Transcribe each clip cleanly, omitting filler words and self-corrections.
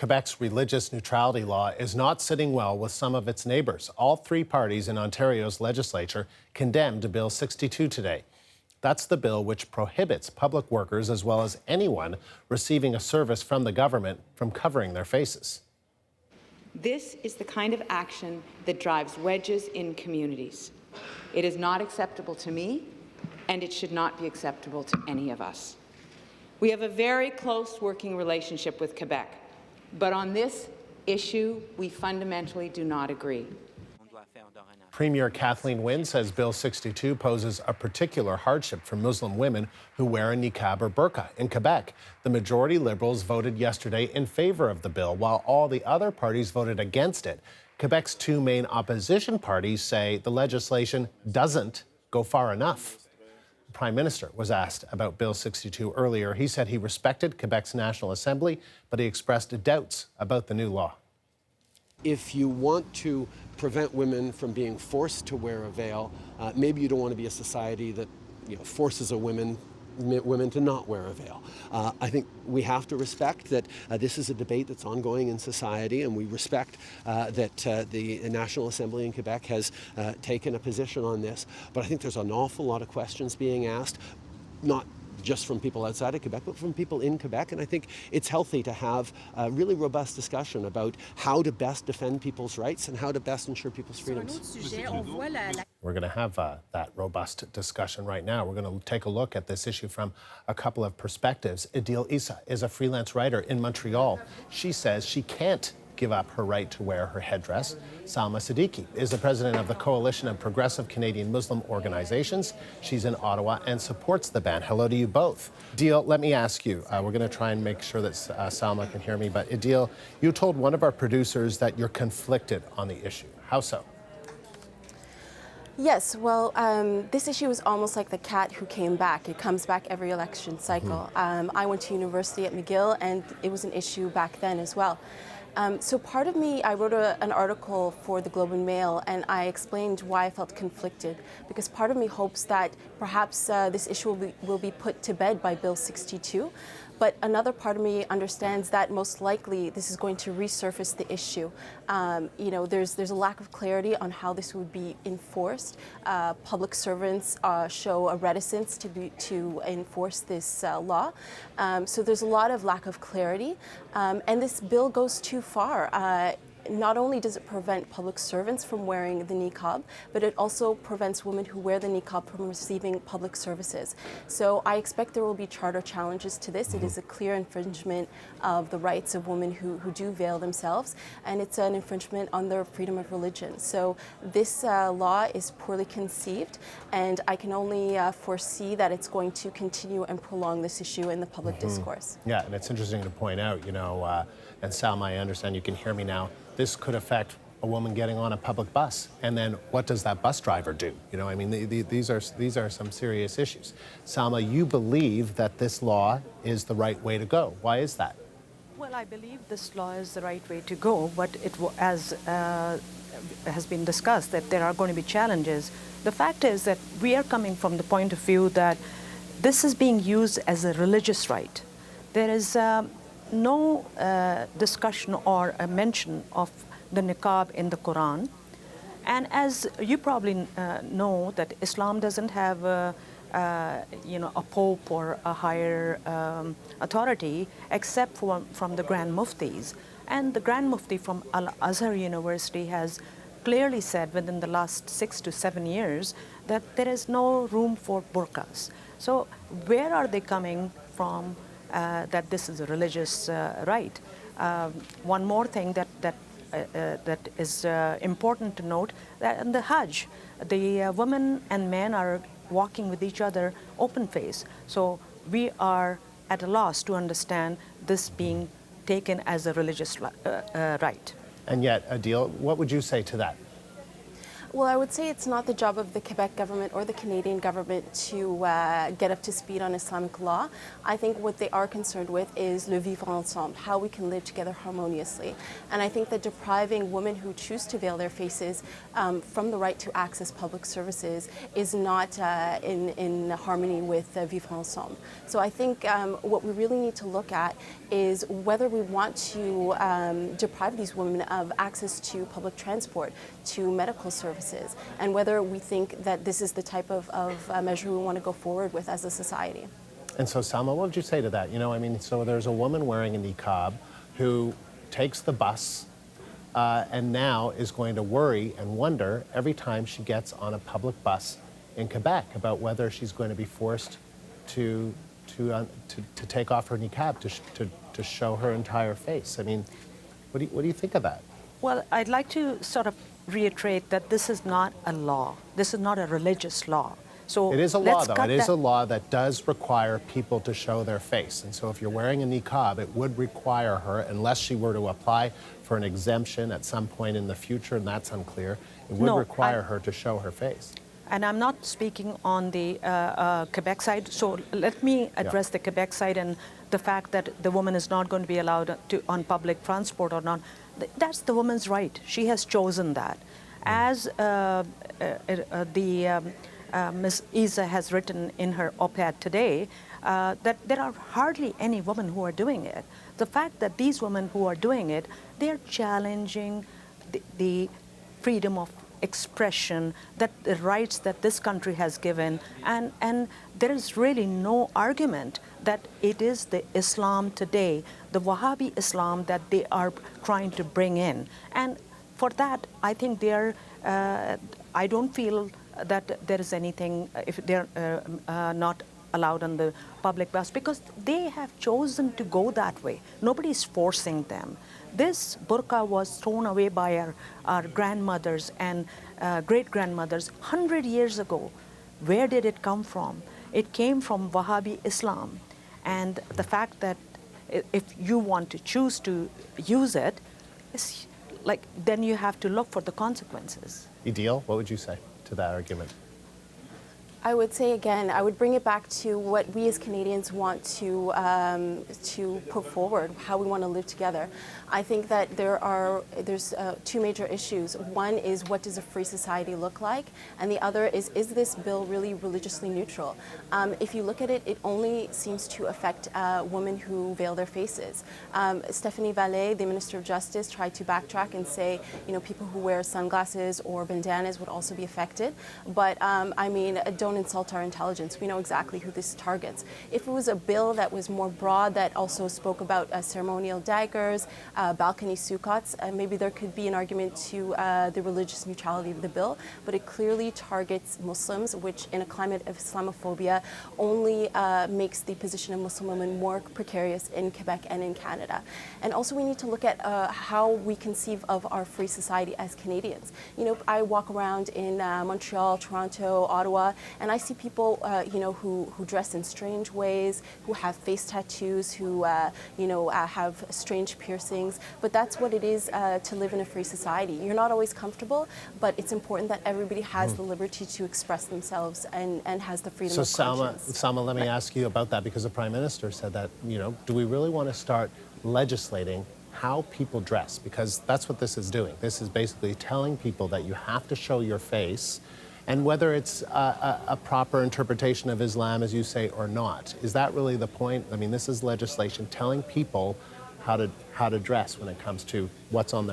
Quebec's religious neutrality law is not sitting well with some of its neighbours. All three parties in Ontario's legislature condemned Bill 62 today. That's the bill which prohibits public workers, as well as anyone receiving a service from the government, from covering their faces. This is the kind of action that drives wedges in communities. It is not acceptable to me, and it should not be acceptable to any of us. We have a very close working relationship with Quebec, but on this issue, we fundamentally do not agree. Premier Kathleen Wynne says Bill 62 poses a particular hardship for Muslim women who wear a niqab or burka. In Quebec, the majority Liberals voted yesterday in favour of the bill, while all the other parties voted against it. Quebec's two main opposition parties say the legislation doesn't go far enough. The Prime Minister was asked about Bill 62 earlier. He said he respected Quebec's National Assembly, but he expressed doubts about the new law. If you want to prevent women from being forced to wear a veil, maybe you don't want to be a society that forces women to not wear a veil. I think we have to respect that this is a debate that's ongoing in society, and we respect that the National Assembly in Quebec has taken a position on this. But I think there's an awful lot of questions being asked, not just from people outside of Quebec, but from people in Quebec. And I think it's healthy to have a really robust discussion about how to best defend people's rights and how to best ensure people's freedoms. We're going to have that robust discussion right now. We're going to take a look at this issue from a couple of perspectives. Idil Issa is a freelance writer in Montreal. She says she can't give up her right to wear her headdress. Salma Siddiqui is the president of the Coalition of Progressive Canadian Muslim Organizations. She's in Ottawa and supports the ban. Hello to you both. Idil, let me ask you, we're going to try and make sure that Salma can hear me, but Idil, you told one of our producers that you're conflicted on the issue. How so? Yes, well, this issue is almost like the cat who came back. It comes back every election cycle. I went to university at McGill, and it was an issue back then as well. So part of me, I wrote an article for the Globe and Mail, and I explained why I felt conflicted, because part of me hopes that perhaps this issue will be put to bed by Bill 62. But another part of me understands that most likely this is going to resurface the issue. There's a lack of clarity on how this would be enforced. Public servants show a reticence to enforce this law. So there's a lot of lack of clarity. And this bill goes too far. Not only does it prevent public servants from wearing the niqab, but it also prevents women who wear the niqab from receiving public services. So I expect there will be charter challenges to this. It is a clear infringement of the rights of women who do veil themselves, and it's an infringement on their freedom of religion. So this law is poorly conceived, and I can only foresee that it's going to continue and prolong this issue in the public discourse. Yeah, and it's interesting to point out, and Salma, I understand you can hear me now, this could affect a woman getting on a public bus. And then what does that bus driver do? These are some serious issues. Salma, you believe that this law is the right way to go. Why is that? Well, I believe this law is the right way to go, but as has been discussed, that there are going to be challenges. The fact is that we are coming from the point of view that this is being used as a religious right. There is no discussion or a mention of the niqab in the Quran. And as you probably know, that Islam doesn't have a pope or a higher authority except from the Grand Muftis. And the Grand Mufti from Al-Azhar University has clearly said within the last 6 to 7 years that there is no room for burqas. So where are they coming from that this is a religious right? One more thing that is important to note, that in the Hajj, the women and men are walking with each other open face. So we are at a loss to understand this being taken as a religious right. And yet, Idil, what would you say to that? Well, I would say it's not the job of the Quebec government or the Canadian government to get up to speed on Islamic law. I think what they are concerned with is le vivre ensemble, how we can live together harmoniously. And I think that depriving women who choose to veil their faces from the right to access public services is not in harmony with vivre ensemble. So I think what we really need to look at is whether we want to deprive these women of access to public transport, to medical services, and whether we think that this is the type of measure we want to go forward with as a society. And so, Salma, what would you say to that? You know, I mean, so there's a woman wearing a niqab who takes the bus and now is going to worry and wonder every time she gets on a public bus in Quebec about whether she's going to be forced to take off her niqab to show her entire face. I mean, what do you think of that? Well, I'd like to sort of reiterate that this is not a law. This is not a religious law. So it is a law, let's though. cut It is that. a law that does require people to show their face. And so if you're wearing a niqab, it would require her, unless she were to apply for an exemption at some point in the future, and that's unclear, it would No, require her to show her face. And I'm not speaking on the Quebec side. So let me address the Quebec side and the fact that the woman is not going to be allowed to on public transport or not. That's the woman's right. She has chosen that. As Ms. Issa has written in her op-ed today, that there are hardly any women who are doing it. The fact that these women who are doing it, they're challenging the freedom of expression, that the rights that this country has given, and there is really no argument that it is the Islam today, the Wahhabi Islam that they are trying to bring in. And for that, I think I don't feel that there is anything if they're not allowed on the public bus, because they have chosen to go that way. Nobody's forcing them. This burqa was thrown away by our grandmothers and great-grandmothers 100 years ago. Where did it come from? It came from Wahhabi Islam. And the fact that if you want to choose to use it, it's like, then you have to look for the consequences. Idil, what would you say to that argument? I would say again, I would bring it back to what we as Canadians want to put forward, how we want to live together. I think that there's two major issues. One is, what does a free society look like? And the other is this bill really religiously neutral? If you look at it, it only seems to affect women who veil their faces. Stephanie Vallet, the Minister of Justice, tried to backtrack and say, people who wear sunglasses or bandanas would also be affected. But I mean, don't insult our intelligence. We know exactly who this targets. If it was a bill that was more broad, that also spoke about ceremonial daggers, balcony sukkots, maybe there could be an argument to the religious neutrality of the bill, but it clearly targets Muslims, which in a climate of Islamophobia only makes the position of Muslim women more precarious in Quebec and in Canada. And also we need to look at how we conceive of our free society as Canadians. I walk around in Montreal, Toronto, Ottawa, and I see people, who dress in strange ways, who have face tattoos, who, have strange piercings. But that's what it is to live in a free society. You're not always comfortable, but it's important that everybody has the liberty to express themselves and has the freedom of conscience. Salma, let me ask you about that, because the Prime Minister said that, do we really want to start legislating how people dress? Because that's what this is doing. This is basically telling people that you have to show your face, and whether it's a proper interpretation of Islam, as you say, or not. Is that really the point? I mean, this is legislation telling people how to dress when it comes to what's on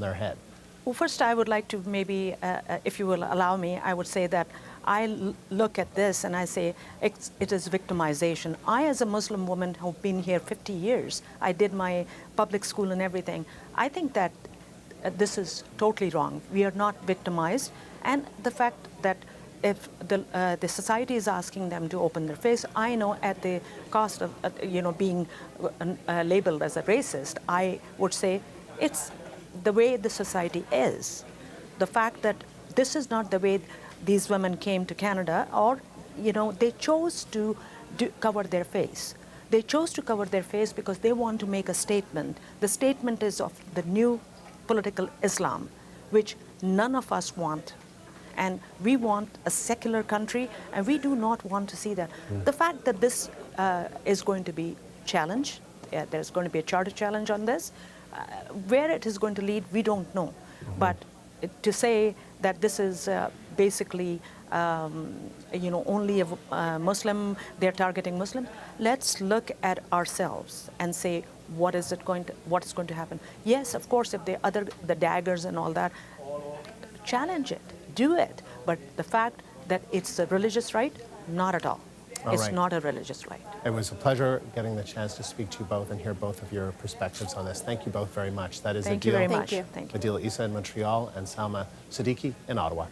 their head. Well, first I would like to maybe, if you will allow me, I would say that I look at this and I say it is victimization. I, as a Muslim woman who've been here 50 years, I did my public school and everything, I think that this is totally wrong. We are not victimized. And the fact that if the society is asking them to open their face, I know at the cost of being labeled as a racist, I would say it's the way the society is. The fact that this is not the way these women came to Canada, or they chose to cover their face. They chose to cover their face because they want to make a statement. The statement is of the new political Islam, which none of us want And we want a secular country, and we do not want to see that. The fact that this is going to be challenged, there's going to be a charter challenge on this, where it is going to lead, we don't know. But to say that this is basically only a Muslim, they're targeting Muslim. Let's look at ourselves and say, what is going to happen? Yes, of course, if the daggers and all that, challenge it, do it. But the fact that it's a religious right, not at all. It's not a religious right. It was a pleasure getting the chance to speak to you both and hear both of your perspectives on this. Thank you both very much. That is Thank Idil. you very much. Thank you. Idil Issa in Montreal and Salma Siddiqui in Ottawa.